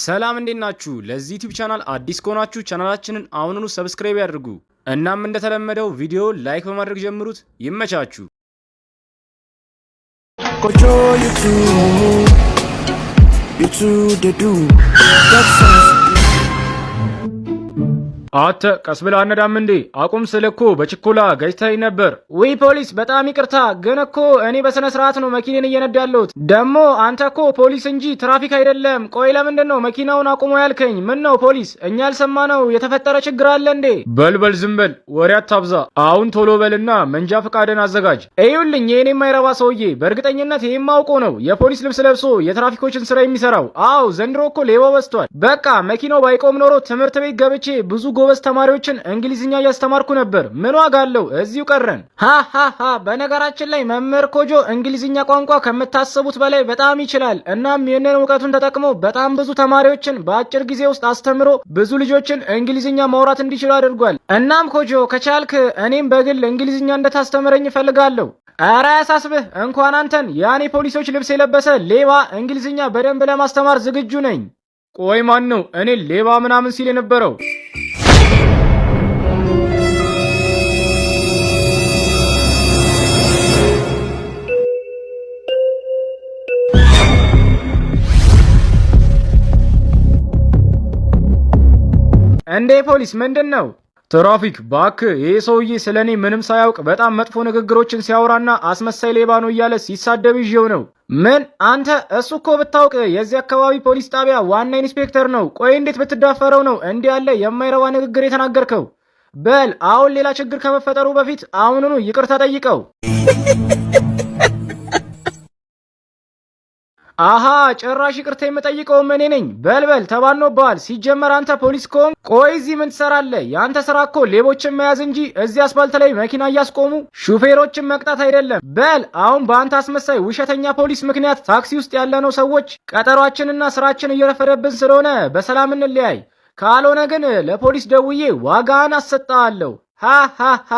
ሰላም እንዴት ናችሁ? ለዚህ ዩቲዩብ ቻናል አዲስ ከሆናችሁ ቻናላችንን አሁኑኑ ሰብስክራይብ ያድርጉ። እናም እንደተለመደው ቪዲዮ ላይክ በማድረግ ጀምሩት። ይመቻችሁ። አተ ቀስ ብለህ አነዳም እንዴ? አቁም ስለኮ በችኮላ ገጭተኸኝ ነበር። ወይ ፖሊስ በጣም ይቅርታ፣ ግን እኮ እኔ በስነ ስርዓት ነው መኪኔን እየነዳ ያለሁት። ደግሞ አንተ እኮ ፖሊስ እንጂ ትራፊክ አይደለም። ቆይ ለምንድን ነው መኪናውን አቁሞ ያልከኝ? ምን ነው ፖሊስ፣ እኛ ያልሰማነው የተፈጠረ ችግር አለ እንዴ? በልበል ዝም በል፣ ወሬ አታብዛ። አሁን ቶሎ በልና መንጃ ፈቃድን አዘጋጅ። እዩልኝ ይሄን የማይረባ ሰውዬ፣ በእርግጠኝነት ይሄን ማውቆ ነው የፖሊስ ልብስ ለብሶ የትራፊኮችን ስራ የሚሰራው። አዎ ዘንድሮ እኮ ሌባው በዝቷል። በቃ መኪናው ባይቆም ኖሮ ትምህርት ቤት ገብቼ ብዙ ጎበዝ ተማሪዎችን እንግሊዝኛ እያስተማርኩ ነበር። ምን ዋጋ አለው? እዚሁ ቀረን። ሃሃሃ። በነገራችን ላይ መምህር ኮጆ እንግሊዝኛ ቋንቋ ከምታስቡት በላይ በጣም ይችላል። እናም ይህንን እውቀቱን ተጠቅሞ በጣም ብዙ ተማሪዎችን በአጭር ጊዜ ውስጥ አስተምሮ ብዙ ልጆችን እንግሊዝኛ ማውራት እንዲችሉ አድርጓል። እናም ኮጆ ከቻልክ እኔም በግል እንግሊዝኛ እንድታስተምረኝ እፈልጋለሁ። ኧረ አያሳስብህ፣ እንኳን አንተን ያኔ ፖሊሶች ልብስ የለበሰ ሌባ እንግሊዝኛ በደንብ ለማስተማር ዝግጁ ነኝ። ቆይ ማን ነው እኔ ሌባ ምናምን ሲል የነበረው? እንዴ ፖሊስ ምንድን ነው? ትራፊክ ባክህ፣ ይሄ ሰውዬ ስለኔ ምንም ሳያውቅ በጣም መጥፎ ንግግሮችን ሲያወራና አስመሳይ ሌባ ነው እያለ ሲሳደብ ይዤው ነው። ምን አንተ? እሱ እኮ ብታውቅ የዚህ አካባቢ ፖሊስ ጣቢያ ዋና ኢንስፔክተር ነው። ቆይ እንዴት ብትዳፈረው ነው እንዲህ ያለ የማይረባ ንግግር የተናገርከው? በል አሁን ሌላ ችግር ከመፈጠሩ በፊት አሁኑኑ ይቅርታ ጠይቀው። አሃ ጭራሽ ይቅርታ የምጠይቀው እኔ ነኝ። በልበል ተባኖብሃል። ሲጀመር አንተ ፖሊስ ከሆንክ ቆይ እዚህ ምን ትሰራለህ? ያንተ ስራ እኮ ሌቦችን መያዝ እንጂ እዚህ አስፋልት ላይ መኪና እያስቆሙ ሹፌሮችን መቅጣት አይደለም። በል አሁን በአንተ አስመሳይ ውሸተኛ ፖሊስ ምክንያት ታክሲ ውስጥ ያለነው ሰዎች ቀጠሯችንና ስራችን እየረፈደብን ስለሆነ በሰላም እንለያይ። ካልሆነ ግን ለፖሊስ ደውዬ ዋጋን አሰጣለሁ። ሃሃሃ።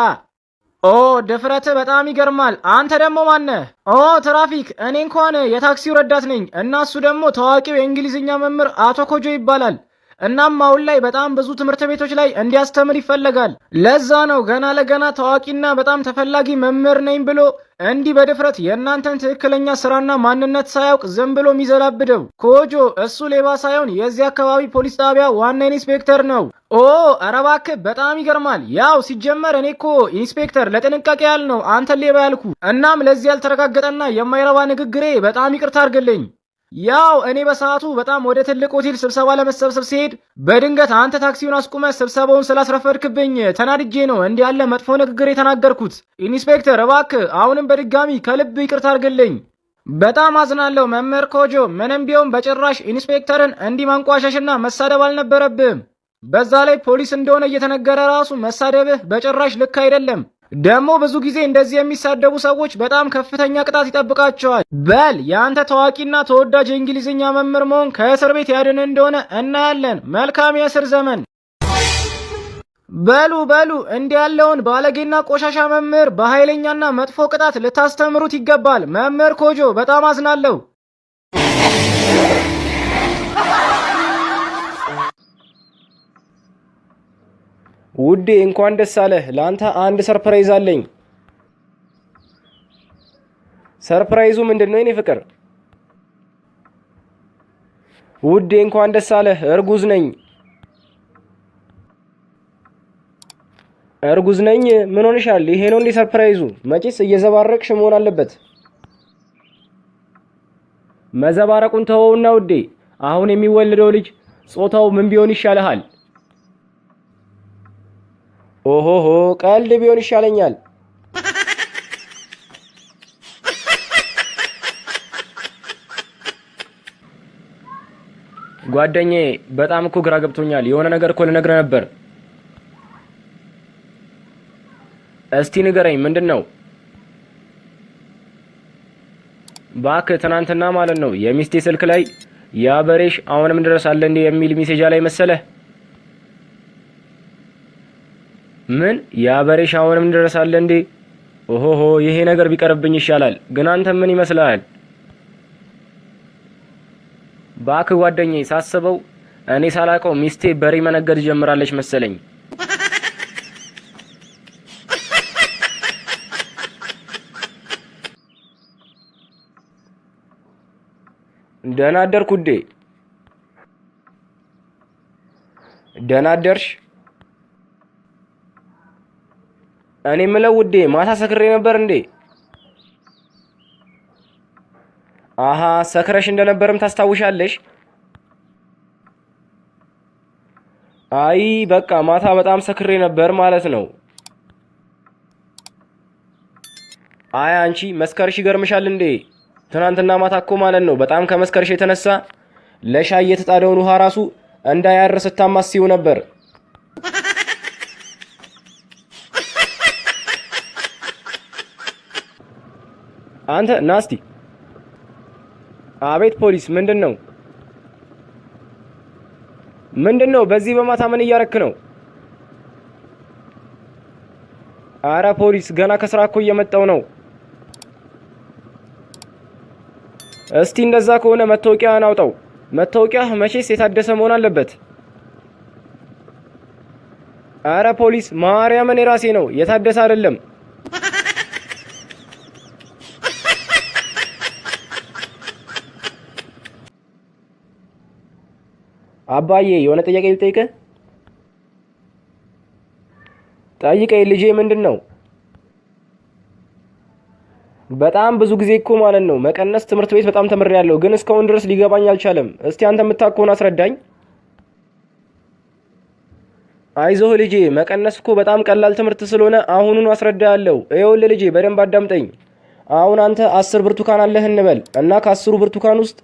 ኦ ድፍረት በጣም ይገርማል። አንተ ደግሞ ማነህ? ኦ ትራፊክ፣ እኔ እንኳን የታክሲው ረዳት ነኝ እና እሱ ደግሞ ታዋቂው የእንግሊዝኛ መምህር አቶ ኮጆ ይባላል። እናም አሁን ላይ በጣም ብዙ ትምህርት ቤቶች ላይ እንዲያስተምር ይፈለጋል። ለዛ ነው ገና ለገና ታዋቂና በጣም ተፈላጊ መምህር ነኝ ብሎ እንዲህ በድፍረት የእናንተን ትክክለኛ ስራና ማንነት ሳያውቅ ዝም ብሎ የሚዘላብደው። ኮጆ እሱ ሌባ ሳይሆን የዚህ አካባቢ ፖሊስ ጣቢያ ዋና ኢንስፔክተር ነው። ኦ ኧረ እባክህ በጣም ይገርማል። ያው ሲጀመር እኔ እኮ ኢንስፔክተር ለጥንቃቄ ያህል ነው አንተን ሌባ ያልኩ። እናም ለዚህ ያልተረጋገጠና የማይረባ ንግግሬ በጣም ይቅርታ አድርግልኝ። ያው እኔ በሰዓቱ በጣም ወደ ትልቅ ሆቴል ስብሰባ ለመሰብሰብ ሲሄድ በድንገት አንተ ታክሲውን አስቁመህ ስብሰባውን ስላስረፈድክብኝ ተናድጄ ነው እንዲህ ያለ መጥፎ ንግግር የተናገርኩት። ኢንስፔክተር እባክህ አሁንም በድጋሚ ከልብ ይቅርታ አድርግልኝ። በጣም አዝናለሁ መምህር ኮጆ። ምንም ቢሆን በጭራሽ ኢንስፔክተርን እንዲህ ማንቋሸሽና መሳደብ አልነበረብህም። በዛ ላይ ፖሊስ እንደሆነ እየተነገረ ራሱ መሳደብህ በጭራሽ ልክ አይደለም። ደግሞ ብዙ ጊዜ እንደዚህ የሚሳደቡ ሰዎች በጣም ከፍተኛ ቅጣት ይጠብቃቸዋል። በል የአንተ ታዋቂና ተወዳጅ የእንግሊዝኛ መምህር መሆን ከእስር ቤት ያድን እንደሆነ እናያለን። መልካም የእስር ዘመን። በሉ እንዲህ ያለውን ባለጌና ቆሻሻ መምህር በኃይለኛና መጥፎ ቅጣት ልታስተምሩት ይገባል። መምህር ኮጆ በጣም አዝናለሁ። ውዴ እንኳን ደስ አለህ። ለአንተ አንድ ሰርፕራይዝ አለኝ። ሰርፕራይዙ ምንድነው የኔ ፍቅር? ውዴ እንኳን ደስ አለህ። እርጉዝ ነኝ። እርጉዝ ነኝ? ምን ሆነሻል? ይሄ ነው እንዴ ሰርፕራይዙ? መቼስ እየዘባረቅሽ መሆን አለበት። መዘባረቁን ተወውና ውዴ፣ አሁን የሚወለደው ልጅ ጾታው ምን ቢሆን ይሻልሃል? ኦሆሆ ቀልድ ቢሆን ይሻለኛል። ጓደኛዬ በጣም እኮ ግራ ገብቶኛል። የሆነ ነገር እኮ ልነግርህ ነበር። እስቲ ንገረኝ፣ ምንድን ነው? እባክህ ትናንትና ማለት ነው የሚስቴ ስልክ ላይ ያበሬሽ አሁንም ድረስ አለ እንዴ የሚል ሜሴጅ ላይ መሰለህ? ምን ያበሬሽ አሁንም ድረስ አለ እንዴ? ኦሆሆ ይሄ ነገር ቢቀርብኝ ይሻላል። ግን አንተ ምን ይመስልሃል? ባክ ጓደኛዬ ሳስበው እኔ ሳላውቀው ሚስቴ በሬ መነገድ ጀምራለች መሰለኝ። ደህና አደርክ ውዴ። ደህና አደርሽ። እኔ የምለው ውዴ ማታ ሰክሬ ነበር እንዴ? አሃ ሰክረሽ እንደነበርም ታስታውሻለሽ? አይ በቃ ማታ በጣም ሰክሬ ነበር ማለት ነው። አይ አንቺ መስከርሽ ይገርምሻል እንዴ? ትናንትና ማታ እኮ ማለት ነው በጣም ከመስከርሽ የተነሳ ለሻይ የተጣደውን ውሃ ራሱ እንዳያር ስታማስይው ነበር። አንተ ናስቲ። አቤት ፖሊስ፣ ምንድነው? በዚህ በማታ ምን እያረክ ነው? አረ ፖሊስ ገና ከስራ እኮ እየመጣው ነው። እስቲ እንደዛ ከሆነ መታወቂያን አውጣው። መታወቂያ መቼስ የታደሰ መሆን አለበት። አረ ፖሊስ ማርያምን የራሴ ነው የታደሰ አይደለም። አባዬ የሆነ ጥያቄ ልጠይቅህ? ጠይቀኝ ልጄ። ምንድነው? በጣም ብዙ ጊዜ እኮ ማለት ነው መቀነስ ትምህርት ቤት በጣም ተምሬያለሁ፣ ግን እስካሁን ድረስ ሊገባኝ አልቻለም። እስቲ አንተ የምታውቀውን አስረዳኝ። አይዞህ ልጄ፣ መቀነስ እኮ በጣም ቀላል ትምህርት ስለሆነ አሁኑን አስረዳለሁ። ይኸውልህ ልጄ በደንብ አዳምጠኝ። አሁን አንተ 10 ብርቱካን አለህ እንበል እና ከ10ሩ ብርቱካን ውስጥ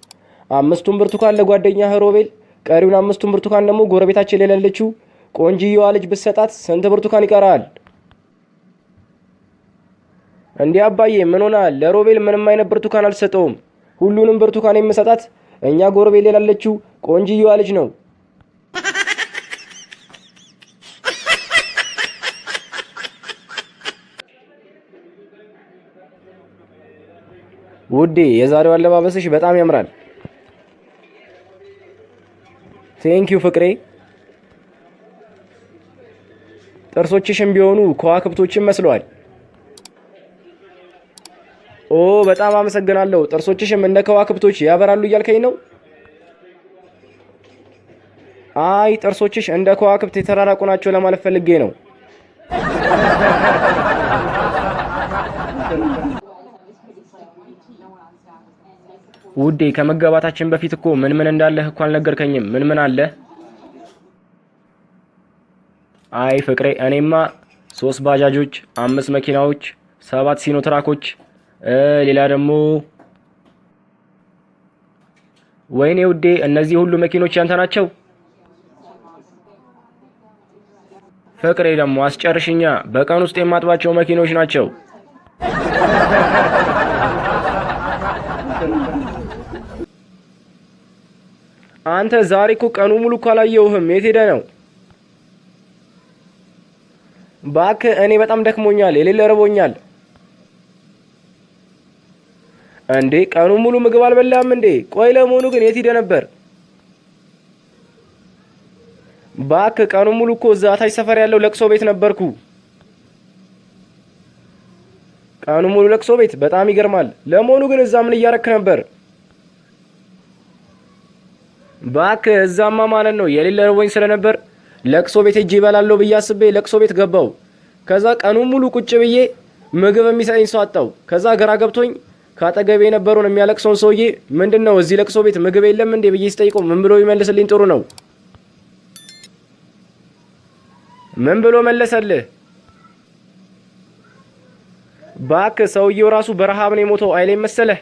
5ቱን ብርቱካን ለጓደኛህ ሮቤል፣ ቀሪውን 5ቱን ብርቱካን ደግሞ ጎረቤታችን የሌለችው ቆንጂየዋ ልጅ ብትሰጣት ስንት ብርቱካን ይቀራል? እንዴ አባዬ ምን ሆናል? ለሮቤል ምንም አይነት ብርቱካን አልሰጠውም። ሁሉንም ብርቱካን የምሰጣት እኛ ጎረቤት የሌለችው ቆንጂየዋ ልጅ ነው። ውዴ የዛሬው አለባበስሽ በጣም ያምራል። ቴንኪው ፍቅሬ። ጥርሶችሽም ቢሆኑ ከዋክብቶችን መስለዋል። ኦ በጣም አመሰግናለሁ። ጥርሶችሽም እንደ ከዋክብቶች ያበራሉ እያልከኝ ነው? አይ ጥርሶችሽ እንደ ከዋክብት የተራራቁ ናቸው ለማለት ፈልጌ ነው። ውዴ ከመጋባታችን በፊት እኮ ምን እንዳለህ እኮ አልነገርከኝም። ምን አለ? አይ ፍቅሬ እኔማ 3 ባጃጆች፣ 5 መኪናዎች፣ 7 ሲኖትራኮች፣ ሌላ ደግሞ ወይኔ ውዴ እነዚህ ሁሉ መኪኖች ያንተ ናቸው? ፍቅሬ ደግሞ አስጨርሽኛ። በቀን ውስጥ የማጥባቸው መኪኖች ናቸው። አንተ ዛሬ እኮ ቀኑ ሙሉ እኮ አላየሁህም። የት ሄደህ ነው? እባክህ እኔ በጣም ደክሞኛል፣ የሌለ ርቦኛል። እንዴ ቀኑ ሙሉ ምግብ አልበላም እንዴ? ቆይ ለመሆኑ ግን የት ሄደህ ነበር? እባክህ ቀኑ ሙሉ እኮ እዛ ታች ሰፈር ያለው ለቅሶ ቤት ነበርኩ። ቀኑ ሙሉ ለቅሶ ቤት? በጣም ይገርማል። ለመሆኑ ግን እዛ ምን እያረክ ነበር? እባክህ እዛማ ማለት ነው የሌለ ርቦኝ ስለነበር ለቅሶ ቤት ሄጄ እበላለሁ ብዬ አስቤ ለቅሶ ቤት ገባው። ከዛ ቀኑን ሙሉ ቁጭ ብዬ ምግብ የሚሰጠኝ ሰው አጣው። ከዛ ግራ ገብቶኝ ካጠገቤ የነበረውን የሚያለቅሰውን ሰውዬ ምንድነው እዚህ ለቅሶ ቤት ምግብ የለም እንዴ ብዬ ስጠይቀው ምን ብሎ ይመልስልኝ ጥሩ ነው? ምን ብሎ መለሰልህ? እባክህ ሰውዬው ራሱ በረሃብ ነው የሞተው አይለኝ መሰለህ?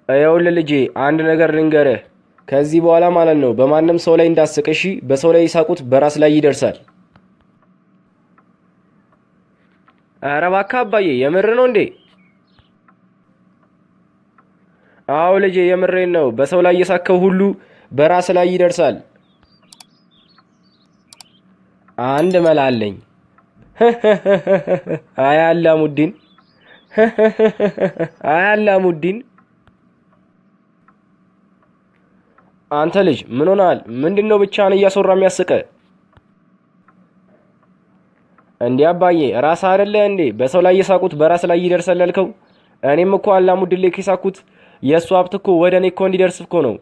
ይኸውልህ ልጄ አንድ ነገር ልንገርህ። ከዚህ በኋላ ማለት ነው በማንም ሰው ላይ እንዳስቅሽ። በሰው ላይ ይሳቁት በራስ ላይ ይደርሳል። ኧረ እባክህ አባዬ የምር ነው እንዴ? አዎ ልጄ የምሬን ነው። በሰው ላይ የሳከው ሁሉ በራስ ላይ ይደርሳል። አንድ መላ አለኝ። አይ አላሙዲን አይ አላሙዲን። አንተ ልጅ ምን ሆናል? ምንድነው ብቻህን እያስወራ የሚያስቀ? እንዴ አባዬ ራስ አይደለ እንዴ በሰው ላይ የሳቁት በራስ ላይ ይደርሳል ያልከው? እኔም እኮ አላሙዲን ላይ ከሳኩት የእሱ ሀብት እኮ ወደ እኔ እኮ እንዲደርስ እኮ ነው።